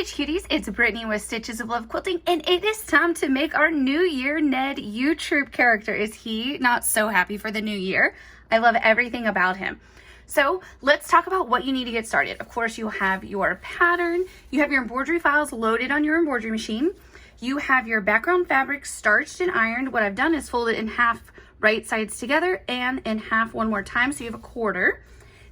Stitch Cuties, it's Brittany with Stitches of Love Quilting, and it is time to make our New Year Ned Ewe Troupe character. Is he not so happy for the new year? I love everything about him. So let's talk about what you need to get started. Of course, you have your pattern, you have your embroidery files loaded on your embroidery machine, you have your background fabric starched and ironed. What I've done is fold it in half right sides together and in half one more time, so you have a quarter.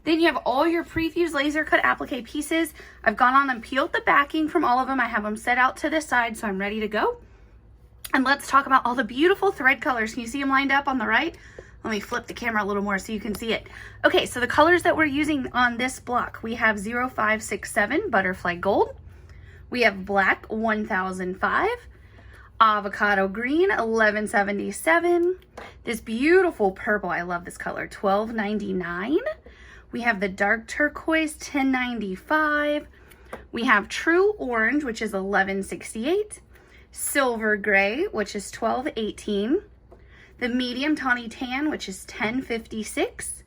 Then you have all your prefused laser cut applique pieces. I've gone on and peeled the backing from all of them. I have them set out to the side, so I'm ready to go. And let's talk about all the beautiful thread colors. Can you see them lined up on the right? Let me flip the camera a little more so you can see it. Okay, so the colors that we're using on this block, we have 0567 Butterfly Gold. We have black 1005. Avocado green 1177. This beautiful purple, I love this color, 1299. We have the dark turquoise 1095. We have true orange, which is 1168. Silver gray, which is 1218. The medium tawny tan, which is 1056.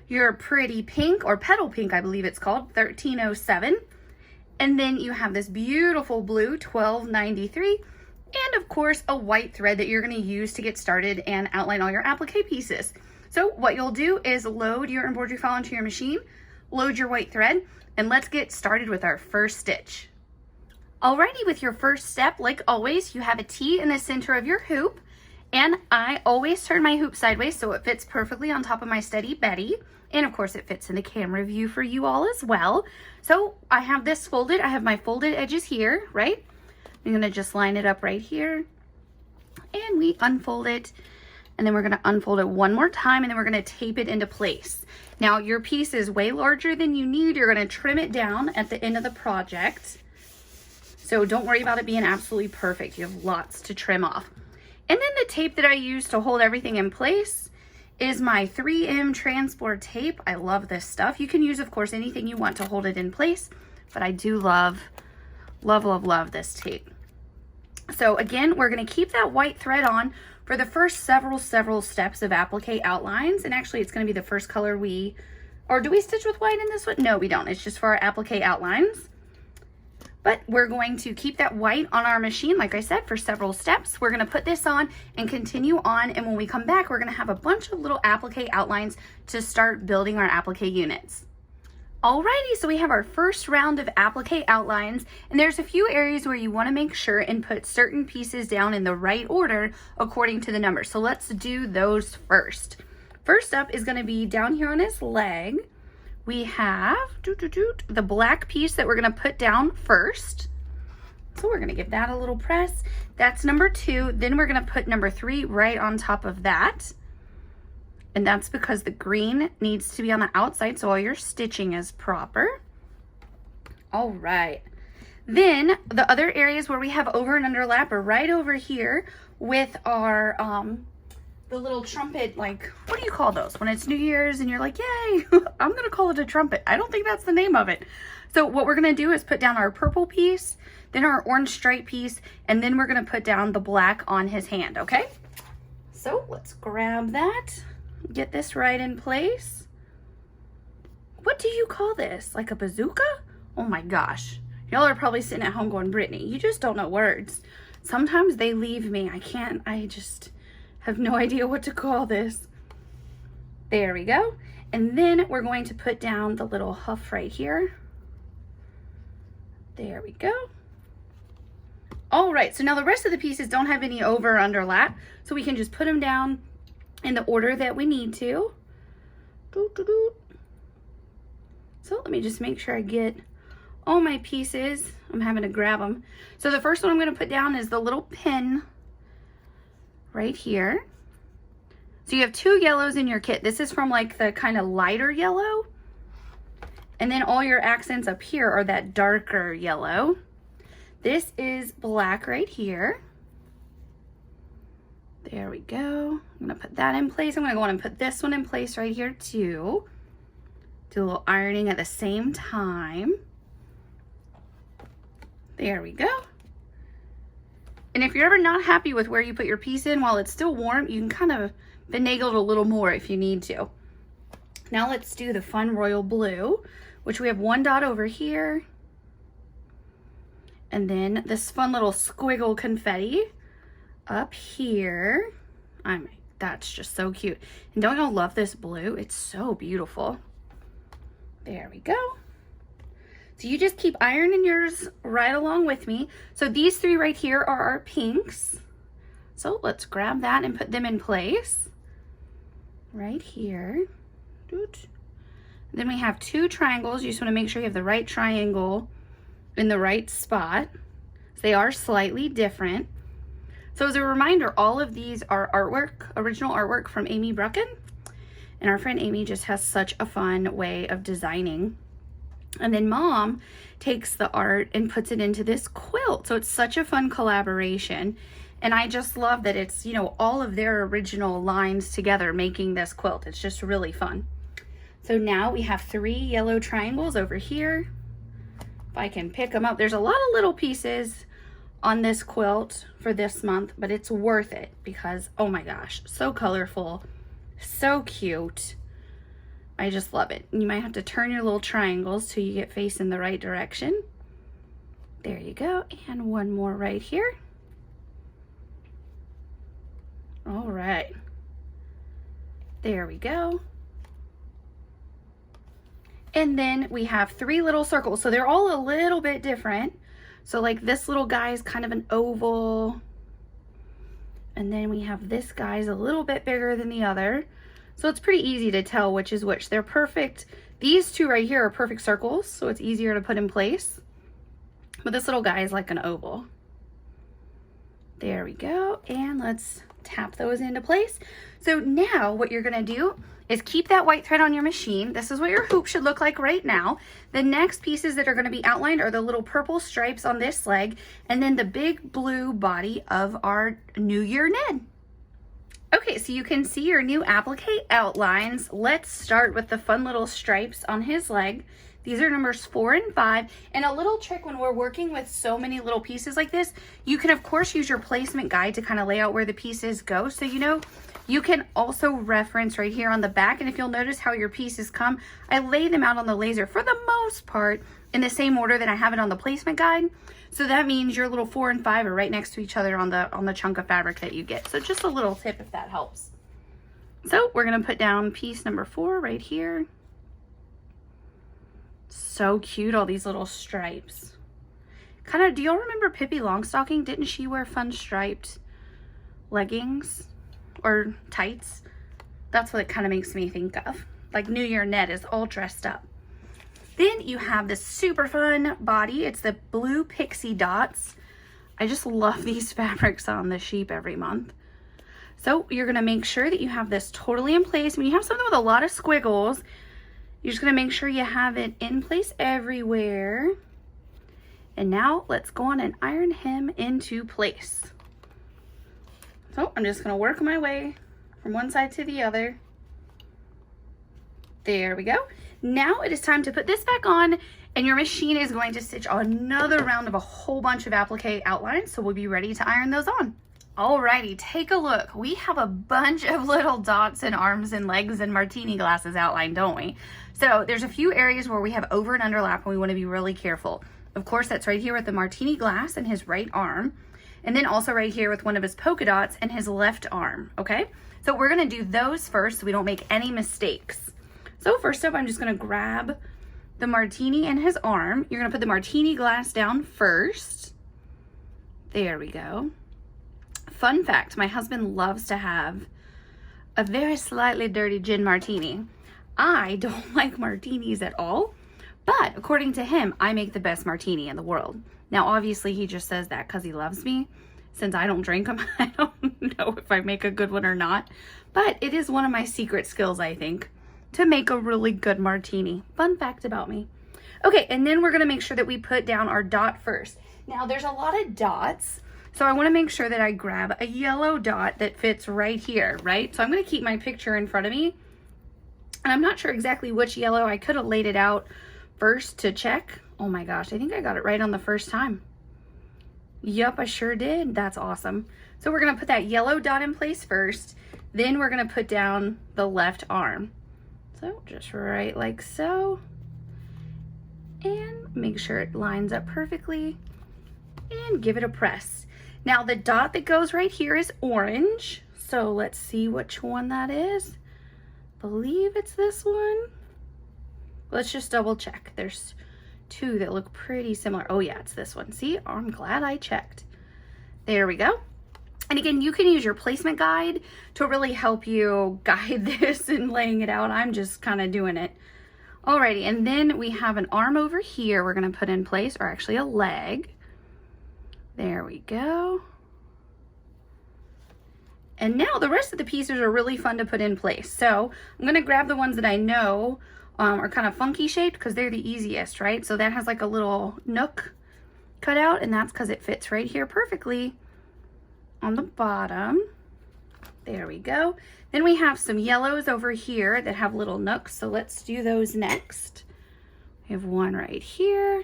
Your pretty pink, or petal pink, I believe it's called, 1307. And then you have this beautiful blue, 1293. And of course, a white thread that you're going to use to get started and outline all your applique pieces. So what you'll do is load your embroidery file into your machine, load your white thread, and let's get started with our first stitch. Alrighty, with your first step, like always, you have a T in the center of your hoop, and I always turn my hoop sideways so it fits perfectly on top of my Steady Betty, and of course it fits in the camera view for you all as well. So I have this folded, I have my folded edges here, right? I'm gonna just line it up right here, and we unfold it. And then we're going to unfold it one more time, and then we're going to tape it into place. Now, your piece is way larger than you need. You're going to trim it down at the end of the project. So don't worry about it being absolutely perfect. You have lots to trim off. And then the tape that I use to hold everything in place is my 3M transport tape. I love this stuff. You can use, of course, anything you want to hold it in place, but I do love this tape. So again, we're going to keep that white thread on for the first several steps of applique outlines. And actually it's going to be the first color or do we stitch with white in this one? No, we don't. It's just for our applique outlines. But we're going to keep that white on our machine, like I said, for several steps. We're going to put this on and continue on. And when we come back, we're going to have a bunch of little applique outlines to start building our applique units. Alrighty, so we have our first round of applique outlines, and there's a few areas where you want to make sure and put certain pieces down in the right order according to the number. So let's do those first. First up is going to be down here on his leg. We have the black piece that we're going to put down first. So we're going to give that a little press. That's number 2. Then we're going to put number 3 right on top of that. And that's because the green needs to be on the outside, so all your stitching is proper. All right. Then the other areas where we have over and underlap are right over here with our, the little trumpet, like, what do you call those? When it's New Year's and you're like, yay, I'm going to call it a trumpet. I don't think that's the name of it. So what we're going to do is put down our purple piece, then our orange stripe piece, and then we're going to put down the black on his hand, okay? So let's grab that. Get this right in place. What do you call this? Like a bazooka? Oh my gosh. Y'all are probably sitting at home going, Brittany, you just don't know words. Sometimes they leave me. I just have no idea what to call this. There we go. And then we're going to put down the little huff right here. There we go. All right, so now the rest of the pieces don't have any over or underlap, so we can just put them down in the order that we need to. So let me just make sure I get all my pieces. I'm having to grab them. So the first one I'm going to put down is the little pin right here. So you have 2 yellows in your kit. This is from like the kind of lighter yellow. And then all your accents up here are that darker yellow. This is black right here. There we go. I'm going to put that in place. I'm going to go on and put this one in place right here too. Do a little ironing at the same time. There we go. And if you're ever not happy with where you put your piece in while it's still warm, you can kind of finagle it a little more if you need to. Now let's do the fun royal blue, which we have 1 dot over here. And then this fun little squiggle confetti up here. That's just so cute. And don't y'all love this blue? It's so beautiful. There we go. So you just keep ironing yours right along with me. So these three right here are our pinks. So let's grab that and put them in place. Right here. Then we have two triangles. You just want to make sure you have the right triangle in the right spot. So they are slightly different. So as a reminder, all of these are artwork, original artwork from Amy Brucken. And our friend Amy just has such a fun way of designing. And then Mom takes the art and puts it into this quilt. So it's such a fun collaboration. And I just love that it's, you know, all of their original lines together making this quilt. It's just really fun. So now we have 3 yellow triangles over here. If I can pick them up, there's a lot of little pieces on this quilt for this month, but it's worth it because, oh my gosh, so colorful, so cute. I just love it. You might have to turn your little triangles till you get facing the right direction. There you go. And one more right here. All right. There we go. And then we have 3 little circles. So they're all a little bit different. So like this little guy is kind of an oval. And then we have this guy's a little bit bigger than the other. So it's pretty easy to tell which is which. They're perfect. These 2 right here are perfect circles, so it's easier to put in place. But this little guy is like an oval. There we go. And let's tap those into place. So now what you're gonna do is keep that white thread on your machine. This is what your hoop should look like right now. The next pieces that are gonna be outlined are the little purple stripes on this leg, and then the big blue body of our New Year Ned. Okay, so you can see your new applique outlines. Let's start with the fun little stripes on his leg. These are numbers 4 and 5. And a little trick when we're working with so many little pieces like this, you can of course use your placement guide to kind of lay out where the pieces go. So you know, you can also reference right here on the back. And if you'll notice how your pieces come, I lay them out on the laser for the most part in the same order that I have it on the placement guide. So that means your little 4 and 5 are right next to each other on the chunk of fabric that you get. So just a little tip if that helps. So we're gonna put down piece number 4 right here. So cute, all these little stripes. Kind of, do y'all remember Pippi Longstocking? Didn't she wear fun striped leggings or tights? That's what it kind of makes me think of. Like New Year Ned is all dressed up. Then you have this super fun body. It's the blue pixie dots. I just love these fabrics on the sheep every month. So you're gonna make sure that you have this totally in place. When you have something with a lot of squiggles, you're just gonna make sure you have it in place everywhere. And now let's go on and iron him into place. So I'm just gonna work my way from one side to the other. There we go. Now it is time to put this back on, and your machine is going to stitch another round of a whole bunch of applique outlines, so we'll be ready to iron those on. Alrighty, take a look. We have a bunch of little dots and arms and legs and martini glasses outlined, don't we? So there's a few areas where we have over and underlap, and we want to be really careful. Of course, that's right here with the martini glass and his right arm, and then also right here with one of his polka dots and his left arm, okay? So we're gonna do those first so we don't make any mistakes. So first up, I'm just gonna grab the martini and his arm. You're gonna put the martini glass down first. There we go. Fun fact, my husband loves to have a very slightly dirty gin martini. I don't like martinis at all, but according to him, I make the best martini in the world. Now, obviously, he just says that because he loves me. Since I don't drink them, I don't know if I make a good one or not, but it is one of my secret skills, I think, to make a really good martini. Fun fact about me. Okay, and then we're gonna make sure that we put down our dot first. Now there's a lot of dots, so I wanna make sure that I grab a yellow dot that fits right here, right? So I'm gonna keep my picture in front of me, and I'm not sure exactly which yellow. I could have laid it out first to check. Oh my gosh, I think I got it right on the first time. Yup, I sure did. That's awesome. So we're gonna put that yellow dot in place first, then we're gonna put down the left arm. So just right like so, and make sure it lines up perfectly. and give it a press. Now the dot that goes right here is orange. So let's see which one that is. Believe it's this one. Let's just double check. There's two that look pretty similar. Oh yeah, it's this one. See, I'm glad I checked. There we go. And again, you can use your placement guide to really help you guide this and laying it out. I'm just kind of doing it. Alrighty, and then we have an arm over here we're gonna put in place, or actually a leg. There we go. And now the rest of the pieces are really fun to put in place. So I'm gonna grab the ones that I know are kind of funky shaped because they're the easiest, right? So that has like a little nook cut out, and that's because it fits right here perfectly on the bottom. There we go. Then we have some yellows over here that have little nooks, so let's do those next. We have one right here.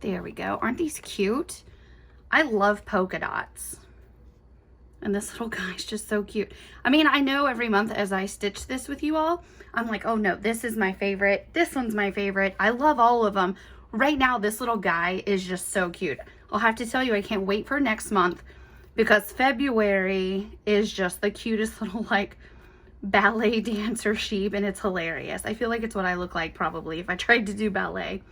There we go. Aren't these cute? I love polka dots. And this little guy's just so cute. I mean, I know every month as I stitch this with you all, I'm like, oh no, this is my favorite. This one's my favorite. I love all of them. Right now, this little guy is just so cute. I'll have to tell you, I can't wait for next month because February is just the cutest little like ballet dancer sheep, and it's hilarious. I feel like it's what I look like probably if I tried to do ballet.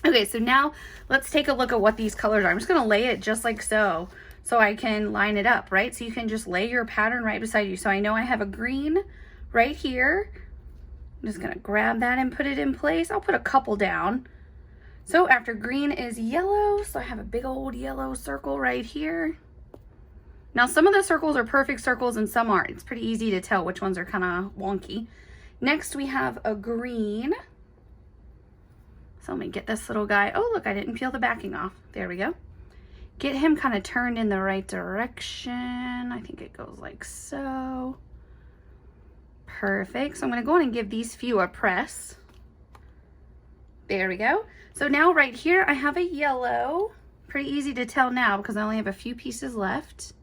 Okay, so now let's take a look at what these colors are. I'm just gonna lay it just like so I can line it up, right? So you can just lay your pattern right beside you. So I know I have a green right here. I'm just gonna grab that and put it in place. I'll put a couple down. So after green is yellow, so I have a big old yellow circle right here. Now some of the circles are perfect circles and some aren't. It's pretty easy to tell which ones are kind of wonky. Next we have a green. So let me get this little guy. Oh look, I didn't peel the backing off. There we go. Get him kind of turned in the right direction. I think it goes like so. Perfect. So I'm going to go in and give these few a press. There we go. So now right here I have a yellow. Pretty easy to tell now because I only have a few pieces left.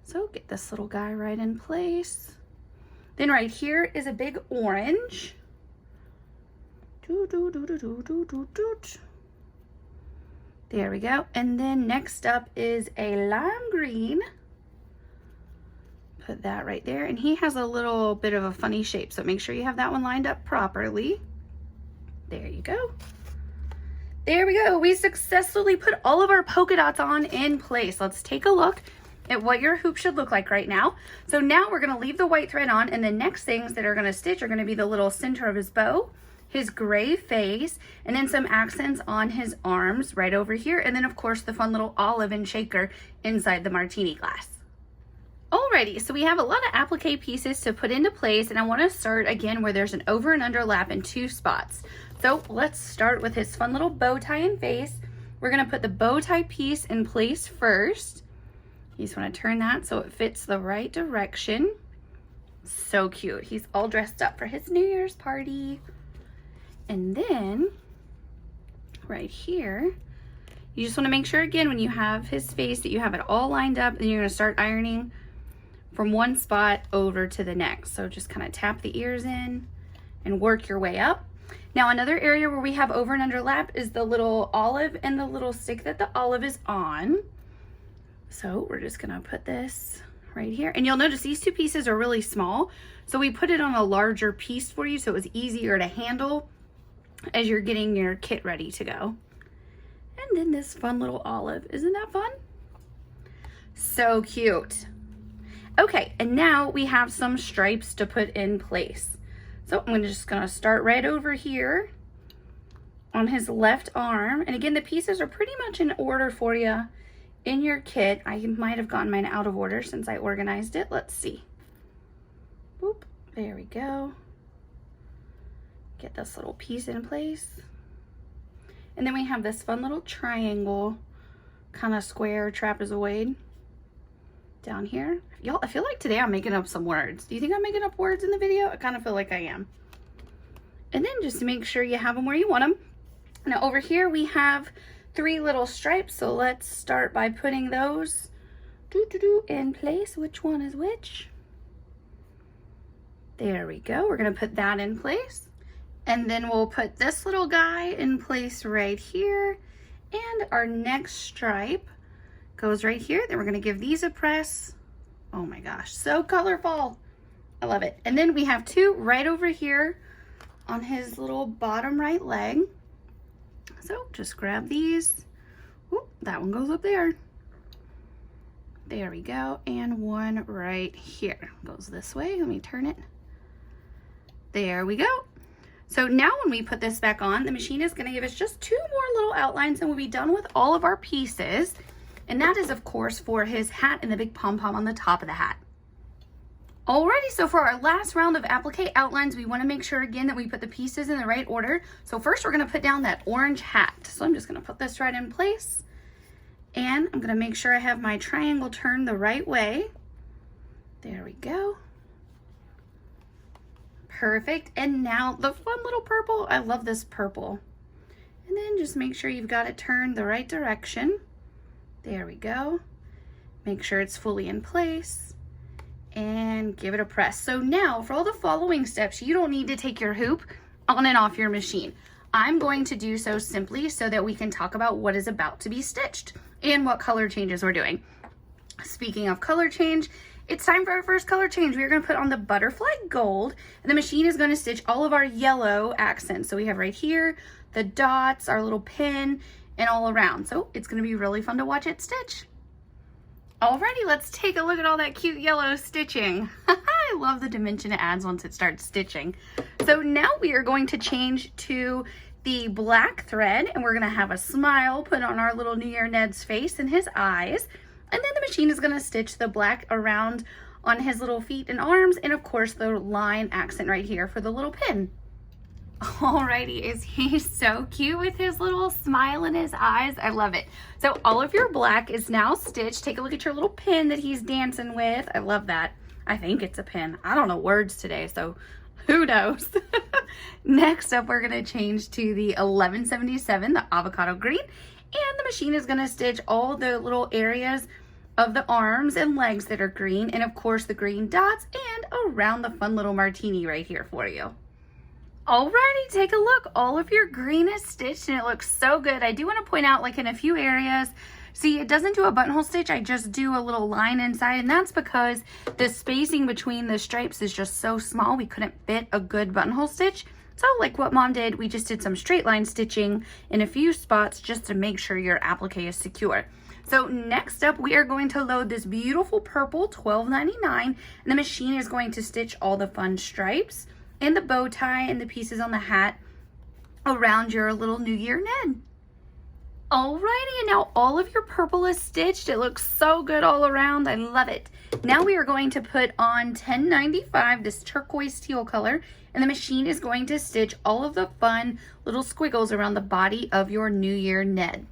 So get this little guy right in place. Then right here is a big orange. There we go. And then next up is a lime green. Put that right there. And he has a little bit of a funny shape, so make sure you have that one lined up properly. There you go. There we go. We successfully put all of our polka dots on in place. Let's take a look at what your hoop should look like right now. So now we're going to leave the white thread on, and the next things that are going to stitch are going to be the little center of his bow, his gray face, and then some accents on his arms right over here, and then of course the fun little olive and shaker inside the martini glass. Alrighty, so we have a lot of applique pieces to put into place, and I want to start again where there's an over and under lap in two spots. So let's start with his fun little bow tie and face. We're going to put the bow tie piece in place first. You just want to turn that so it fits the right direction. So cute. He's all dressed up for his New Year's party. And then right here, you just want to make sure again when you have his face that you have it all lined up, and you're going to start ironing from one spot over to the next. So just kind of tap the ears in and work your way up. Now another area where we have over and under lap is the little olive and the little stick that the olive is on. So we're just going to put this right here, and you'll notice these two pieces are really small, so we put it on a larger piece for you so it was easier to handle as you're getting your kit ready to go. And then this fun little olive. Isn't that fun? So cute. Okay, and now we have some stripes to put in place. So I'm just gonna start right over here on his left arm. And again, the pieces are pretty much in order for you in your kit. I might have gotten mine out of order since I organized it. Let's see. Boop, there we go. Get this little piece in place. And then we have this fun little triangle, kind of square trapezoid down here. Y'all, I feel like today I'm making up some words. Do you think I'm making up words in the video? I kind of feel like I am. And then just to make sure you have them where you want them. Now over here we have 3 little stripes, so let's start by putting those in place. Which one is which? There we go. We're going to put that in place. And then we'll put this little guy in place right here. And our next stripe goes right here. Then we're gonna give these a press. Oh my gosh, so colorful. I love it. And then we have two right over here on his little bottom right leg. So just grab these. Oop, that one goes up there. There we go. And one right here. Goes this way. Let me turn it. There we go. So now when we put this back on, the machine is going to give us just two more little outlines and we'll be done with all of our pieces. And that is, of course, for his hat and the big pom-pom on the top of the hat. Alrighty, so for our last round of applique outlines, we want to make sure again that we put the pieces in the right order. So first we're going to put down that orange hat. So I'm just going to put this right in place. And I'm going to make sure I have my triangle turned the right way. There we go. Perfect. And now the fun little purple. I love this purple. And then just make sure you've got it turned the right direction. There we go. Make sure it's fully in place and give it a press. So now for all the following steps, you don't need to take your hoop on and off your machine. I'm going to do so simply so that we can talk about what is about to be stitched and what color changes we're doing. Speaking of color change, it's time for our first color change. We're going to put on the butterfly gold, and the machine is going to stitch all of our yellow accents. So we have right here the dots, our little pin, and all around. So it's going to be really fun to watch it stitch. Alrighty, let's take a look at all that cute yellow stitching. I love the dimension it adds once it starts stitching. So now we are going to change to the black thread, and we're going to have a smile put on our little New Year Ned's face and his eyes. And then the machine is going to stitch the black around on his little feet and arms, and of course the line accent right here for the little pin. Alrighty, is he so cute with his little smile in his eyes? I love it. So all of your black is now stitched. Take a look at your little pin that he's dancing with. I love that. I think it's a pin. I don't know words today, so who knows? Next up, we're going to change to the 1177, the avocado green, and the machine is going to stitch all the little areas of the arms and legs that are green, and of course the green dots, and around the fun little martini right here for you. Alrighty, take a look. All of your green is stitched and it looks so good. I do want to point out, like in a few areas, see, it doesn't do a buttonhole stitch. I just do a little line inside, and that's because the spacing between the stripes is just so small. We couldn't fit a good buttonhole stitch. So like what Mom did, we just did some straight line stitching in a few spots just to make sure your applique is secure. So next up, we are going to load this beautiful purple $12.99, and the machine is going to stitch all the fun stripes and the bow tie and the pieces on the hat around your little New Year Ned. Alrighty, and now all of your purple is stitched. It looks so good all around. I love it. Now we are going to put on 1095, this turquoise teal color, and the machine is going to stitch all of the fun little squiggles around the body of your New Year Ned.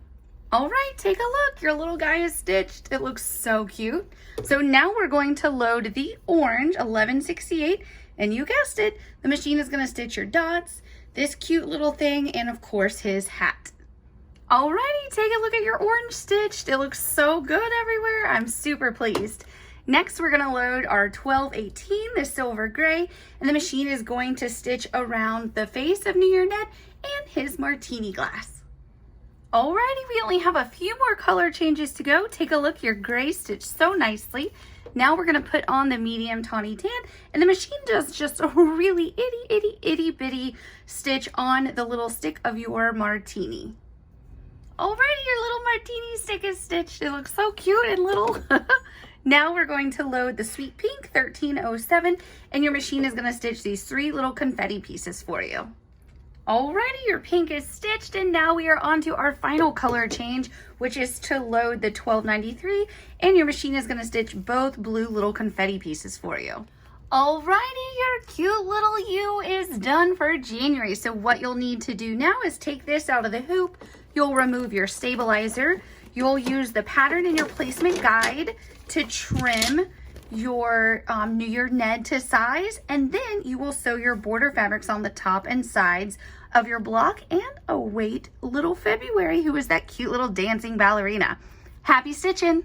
All right, take a look. Your little guy is stitched. It looks so cute. So now we're going to load the orange 1168, and you guessed it, the machine is going to stitch your dots, this cute little thing, and of course his hat. Alrighty, take a look at your orange stitched. It looks so good everywhere. I'm super pleased. Next, we're going to load our 1218, the silver gray, and the machine is going to stitch around the face of New Year Ned and his martini glass. Alrighty, we only have a few more color changes to go. Take a look, your gray stitched so nicely. Now we're going to put on the medium tawny tan, and the machine does just a really itty bitty stitch on the little stick of your martini. Alrighty, your little martini stick is stitched. It looks so cute and little. Now we're going to load the sweet pink 1307, and your machine is going to stitch these three little confetti pieces for you. Alrighty, your pink is stitched, and now we are on to our final color change, which is to load the 1293, and your machine is going to stitch both blue little confetti pieces for you. Alrighty, your cute little Ewe is done for January. So what you'll need to do now is take this out of the hoop. You'll remove your stabilizer. You'll use the pattern in your placement guide to trim your New Year Ned to size, and then you will sew your border fabrics on the top and sides of your block and await little February, who is that cute little dancing ballerina. Happy stitching!